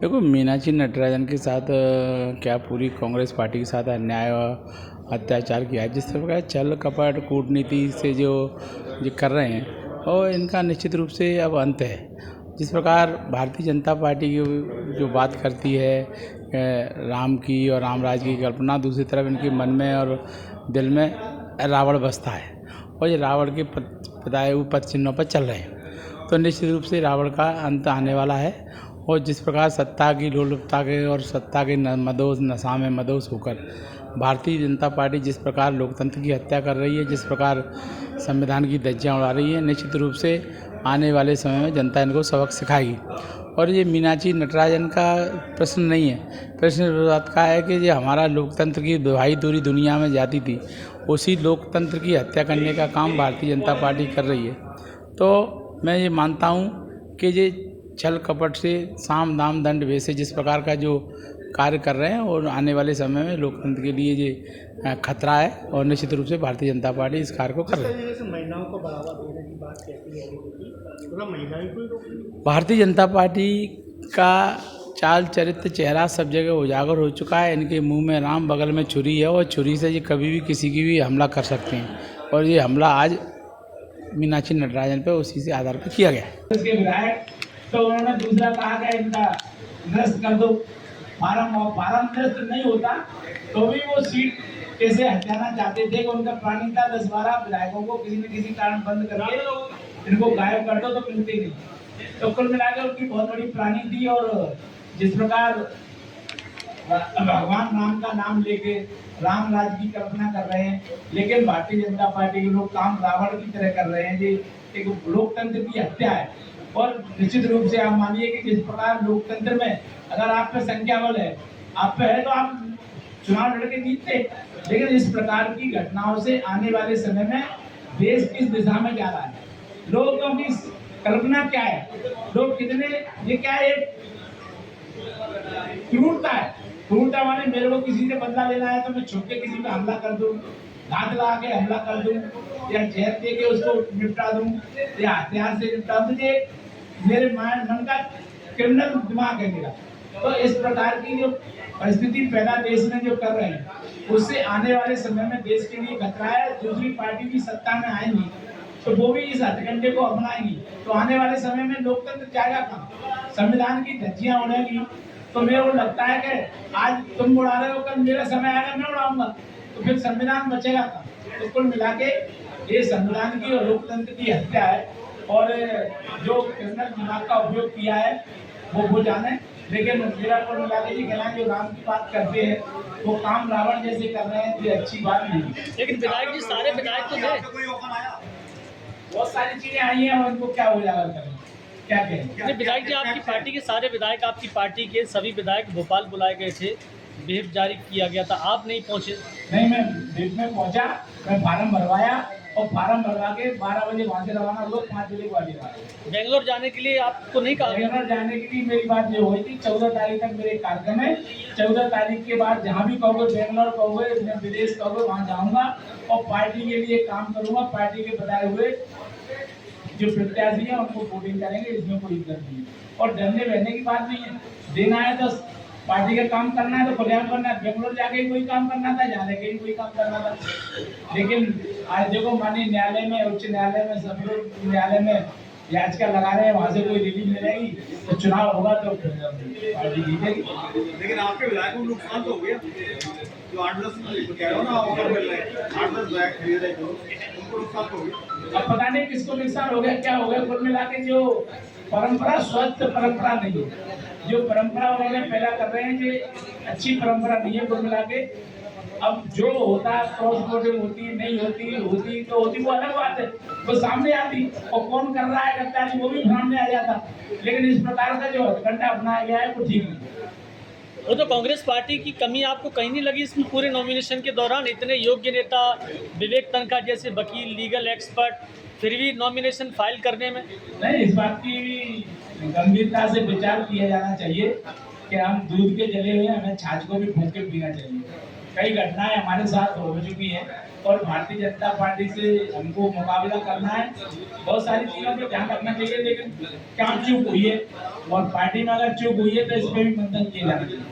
देखो, मीनाक्षी नटराजन के साथ क्या पूरी कांग्रेस पार्टी के साथ अन्याय और अत्याचार किया है। जिस प्रकार छल कपट कूटनीति से जो कर रहे हैं और इनका निश्चित रूप से अब अंत है। जिस प्रकार भारतीय जनता पार्टी की जो बात करती है राम की और राम राज्य की कल्पना, दूसरी तरफ इनके मन में और दिल में रावण बसता है और ये रावण के बताए हुए पद चिन्हों पर चल रहे हैं। तो निश्चित रूप से रावण का अंत आने वाला है। और जिस प्रकार सत्ता की लोलुपता के और सत्ता के मदोस नशा में मदोस होकर भारतीय जनता पार्टी जिस प्रकार लोकतंत्र की हत्या कर रही है, जिस प्रकार संविधान की धज्जियां उड़ा रही है, निश्चित रूप से आने वाले समय में जनता इनको सबक सिखाएगी। और ये मीनाक्षी नटराजन का प्रश्न नहीं है, प्रश्न इस बात का है कि जो हमारा लोकतंत्र की दुहाई दूरी दुनिया में जाती थी, उसी लोकतंत्र की हत्या करने का काम भारतीय जनता पार्टी कर रही है। तो मैं ये मानता हूँ कि ये छल कपट से साम दाम दंड वैसे जिस प्रकार का जो कार्य कर रहे हैं और आने वाले समय में लोकतंत्र के लिए ये खतरा है और निश्चित रूप से भारतीय जनता पार्टी इस कार्य को कर रही है। महिलाओं को बढ़ावा देने की बात कहती है, भारतीय जनता पार्टी का चाल चरित्र चेहरा सब जगह उजागर हो चुका है। इनके मुंह में राम, बगल में छुरी है और छुरी से ये कभी भी किसी की भी हमला कर सकते हैं और ये हमला आज मीनाक्षी नटराजन पे उसी से आधार पर किया गया है। तो उन्होंने दूसरा कहा कि इनका निरस्त कर दो, फार्म निरस्त नहीं होता तो भी वो सीट कैसे हटाना चाहते थे कि उनका प्लानिंग था 10-12 विधायकों को किसी न किसी कारण बंद करके इनको गायब कर दो तो मिलते नहीं। तो कुल मिलाकर उनकी बहुत बड़ी प्लानिंग थी। और जिस प्रकार भगवान राम का नाम लेके राम राज्य की कल्पना कर रहे हैं, लेकिन भारतीय जनता पार्टी के लोग काम रावण की तरह कर रहे हैं। जी एक लोकतंत्र की हत्या है। और निश्चित रूप से आप मानिए कि जिस प्रकार लोकतंत्र में अगर आप पे संख्या बल है, आप पे है, तो आप चुनाव लड़के जीतते। लेकिन इस प्रकार की घटनाओं से आने वाले समय में देश किस दिशा में जा रहा है, लोगों की कल्पना क्या है, लोग कितने, ये क्या है, क्रूरता है। क्रूरता माने मेरे को किसी से बदला लेना है तो मैं छुप के किसी पे हमला कर दूं, घात लगा के हमला कर दूं या जहर दे के उसको निपटा दूं या हथियार से निपटा दूं। ये मेरे मन का क्रिमिनल दिमाग है मेरा। तो इस प्रकार की जो परिस्थिति पैदा देश में जो कर रहे हैं, उससे आने वाले समय में देश के लिए खतरा है। दूसरी पार्टी भी सत्ता में आएंगी तो वो भी इस हथकंडे को अपनाएंगी, तो आने वाले समय में लोकतंत्र जाएगा कहाँ, संविधान की धज्जियां उड़ेगी। तो मेरे को लगता है कि आज तुम उड़ा रहे हो, कल मेरा समय आएगा मैं उड़ाऊंगा, तो फिर संविधान बचेगा कहाँ। तो कुल मिला के ये संविधान की और लोकतंत्र की हत्या है। और जो क्रिमिनल दिमाग का उपयोग किया है वो जाने। लेकिन मेरा कुल मिला के ये कहना है जो राम की बात करते हैं वो काम रावण जैसे कर रहे हैं, ये अच्छी बात नहीं। लेकिन विधायक जी, सारे विधायक तो थे, बहुत सारी चीजें आई हैं और उनको क्या उजागर करें, क्या कहें। विधायक जी, आपकी पार्टी के सारे विधायक, आपकी पार्टी के सभी विधायक भोपाल बुलाए गए थे, व्हिप जारी किया गया था, आप नहीं पहुंचे? नहीं, मैं व्हिप में पहुंचा, मैं फार्म भरवाया और फार्म भरवा के 12 बजे वहाँ से रवाना हुआ, 5 बजे को आ। बेंगलोर जाने के लिए आपको नहीं कहा? बेंगलोर जाने के लिए मेरी बात जो हुई थी 14 तारीख तक मेरे कार्यक्रम है। 14 तारीख के बाद जहाँ भी कहोगे, बेंगलोर कहोगे, विदेश कहोगे, वहाँ जाऊँगा और पार्टी के लिए काम करूँगा। पार्टी के बताए हुए जो प्रत्याशी है उनको वोटिंग करेंगे, इसमें कोई दिक्कत नहीं है। और डरने बहने की बात नहीं है, देना है तो पार्टी का काम करना है तो खुलेआम करना है। बेंगलोर जाके ही कोई काम करना था, जाने के ही कोई काम करना था। लेकिन आज देखो माननीय न्यायालय में, उच्च न्यायालय में, सर्वोच्च न्यायालय में याचिका लगा रहे हैं, वहाँ से कोई रिलीफ मिलेगी तो चुनाव होगा तो पार्टी जीतेगी। लेकिन आपके विधायकों को नुकसान तो हो गया, जो 8-10 कह रहे हो ना, 8-10 विधायक खरीदे थे, उनको नुकसान तो हो गया। अब पता नहीं किसको नुकसान हो गया, क्या हो गया। कुल मिला के जो परंपरा स्वस्थ परंपरा नहीं है, जो परंपरा उन्होंने पैदा कर रहे हैं, ये अच्छी परंपरा नहीं है। कुल मिला के अब जो होता है, क्रॉस वोटिंग होती नहीं होती तो होती, वो अलग बात है, वो सामने आती और कौन कर रहा है गद्दारी वो भी सामने आ जाता। लेकिन इस प्रकार का जो हथकंडा अपनाया गया है वो ठीक नहीं। वो तो कांग्रेस पार्टी की कमी आपको कहीं नहीं लगी इसमें? पूरे नॉमिनेशन के दौरान इतने योग्य नेता, विवेक तनखा जैसे वकील, लीगल एक्सपर्ट, फिर भी नॉमिनेशन फाइल करने में नहीं, इस बात की गंभीरता से विचार किया जाना चाहिए कि हम दूध के जले हुए, हमें छाछ को भी फूंक के पीना चाहिए। कई घटनाएं हमारे साथ हो चुकी हैं और भारतीय जनता पार्टी से हमको मुकाबला करना है। बहुत सारी चीजों पे ध्यान रखना चाहिए, लेकिन क्या चूक हुई है और पार्टी में अगर चूक हुई है तो इस पे भी मंथन किया जाना चाहिए।